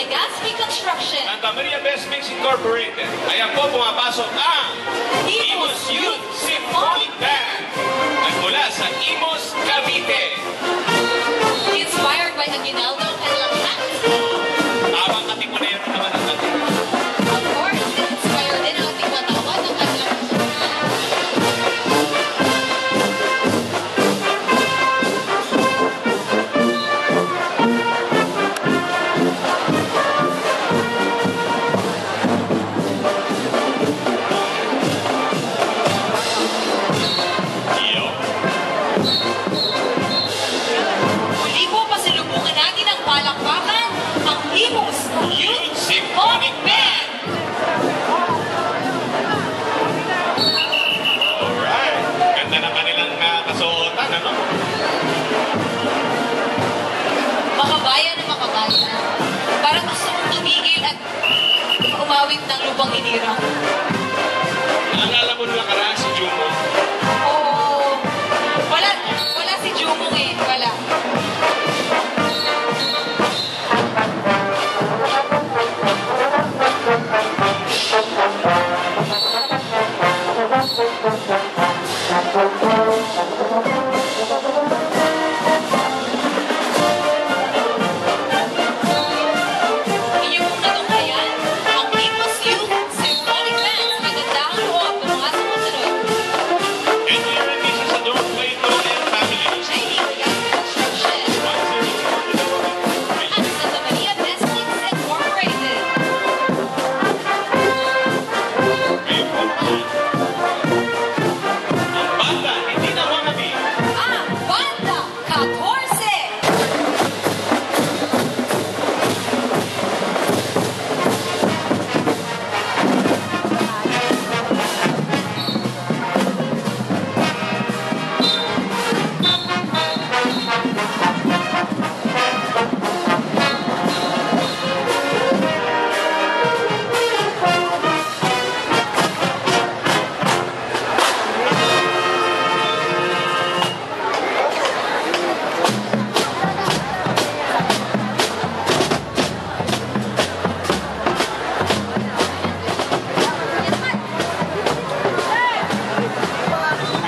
Legazpi Construction. Santa Maria Best Mix Incorporated. Ayan po, pumapasok ang Imos Youth Symphonic Band. Nagmula sa Imos, Cavite. Inspired by Aguinaldo and Lahat. Tawang katipunin naman ang ating. Of course, inspired din ang ating katawan ng kanilang. Muli po pasilubungan natin ang palakpakan ang Imos Youth Symphonic Band. Alright. Ganda na kanilang kasuotan, ano? Makabayan na makabayan. Parang gusto kong tumigil at umawit ng lubang inira. Naalala mo nung nakaraan si Jumo? Oo. Wala si Jumong eh. Wala. Inyo pong natunghayan ang Imos Youth Symphonic Band. Magandang loob ng mga sumusunod. And we are this is a door play to and family. JD Legazpi Construction at Santa Maria Best Mix Incorporated. Ang banda, hindi na wannabe. Ang Banda 14.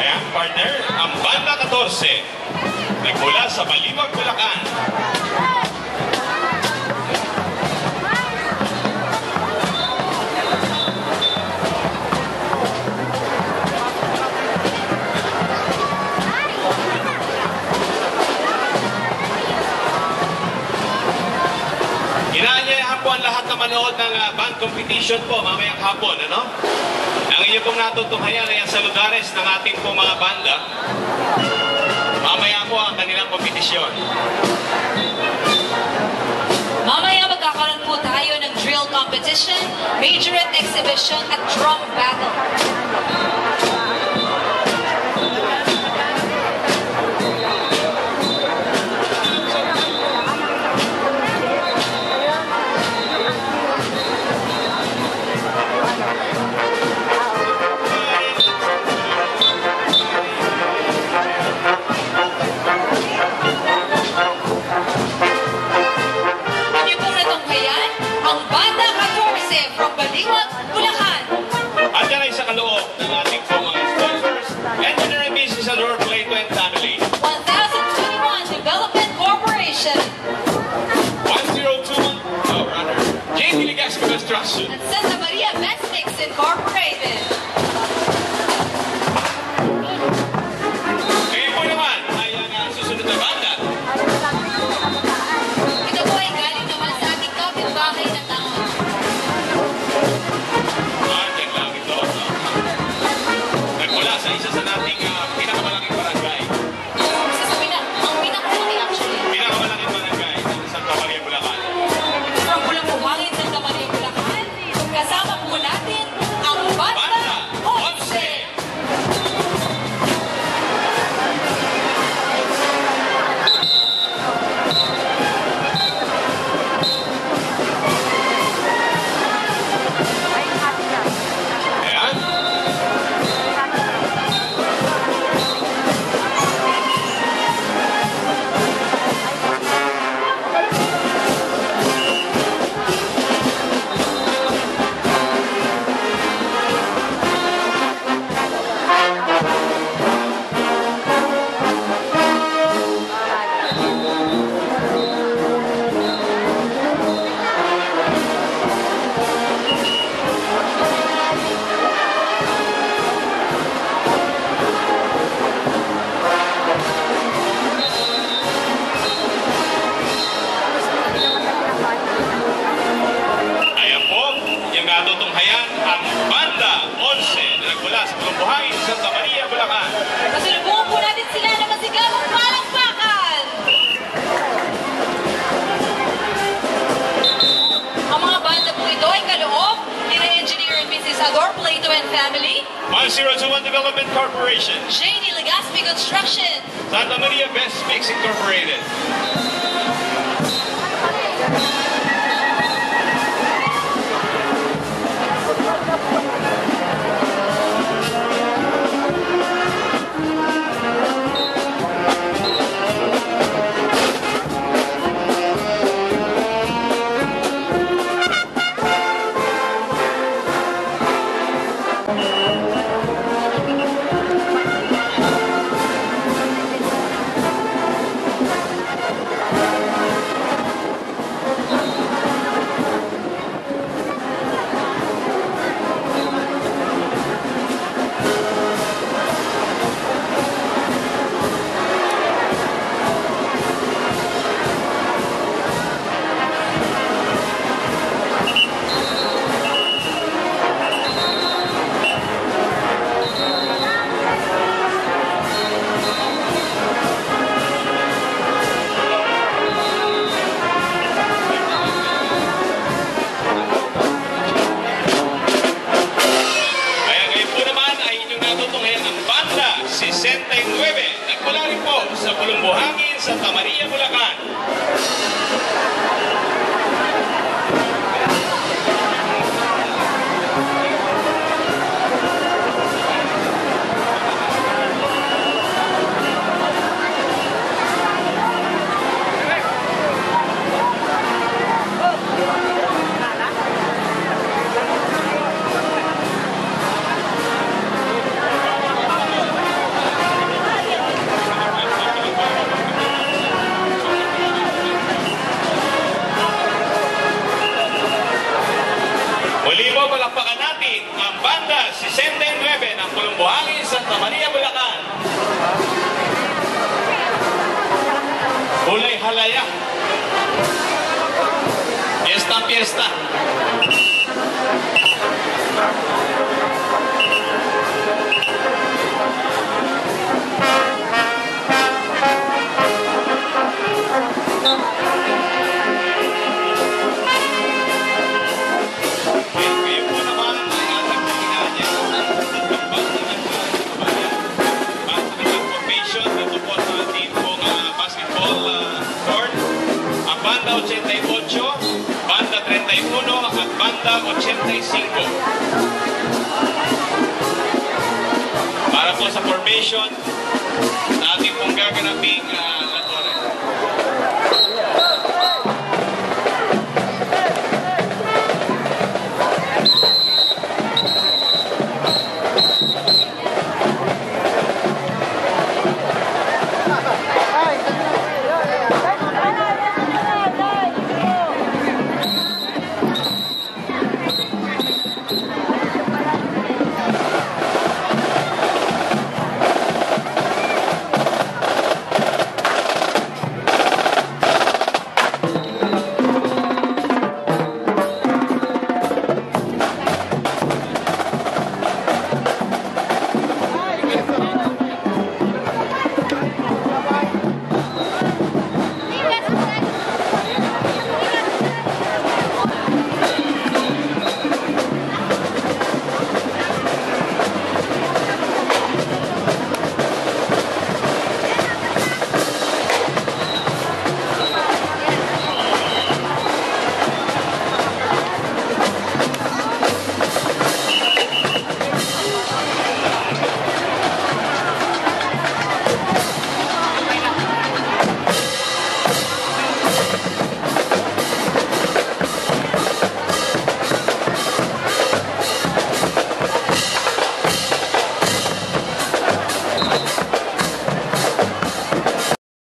Ayan, partner, ang Banda 14. Nagmula sa Baliwag, Bulacan. Inaanyayahan po ang lahat na manood ng band competition po mamayang hapon, ano? Ang inyo pong natutunghayan ay ang saludares ng ating pong mga banda. Mamaya po ang kanilang kompetisyon. Mamaya magkakaroon po tayo ng drill competition, majorette exhibition at drum battle. Inyo pong natunghayan ang Banda 14 from Baliwag, Bulacan. At yan ay sa kaloob ng ating pong mga sponsors. Engineering Business and Door Play to and Family. 1021 Development Corporation 1021, JD Legazpi Construction. at Santa Maria Best Mix Incorporated. Ngayon po naman ay ang susunod na banda. Ito po ay galing naman sa ating kapitbahay na taon. Yan lang ito. Nagmula sa isa sa nating pinakamalaking barangay. Ang pinakamalaki actually. Pinakamalaking barangay ng Santa Maria, Bulacan. From Bulang-Buhangin, Santa Maria, Bulacan. 1021 Development Corporation. JD Legaspi Construction. Santa Maria Best Mix Incorporated. Nagmula rin po sa Pulong Buhangin, Santa Maria, Bulacan. Palakpakan natin ang banda 69 ng Pulong Buhangin, Santa Maria, Bulacan. Kulay halaya. Fiesta, fiesta. Banda 88, Banda 31 at Banda 85. Para po sa formation na ating pong gaganaping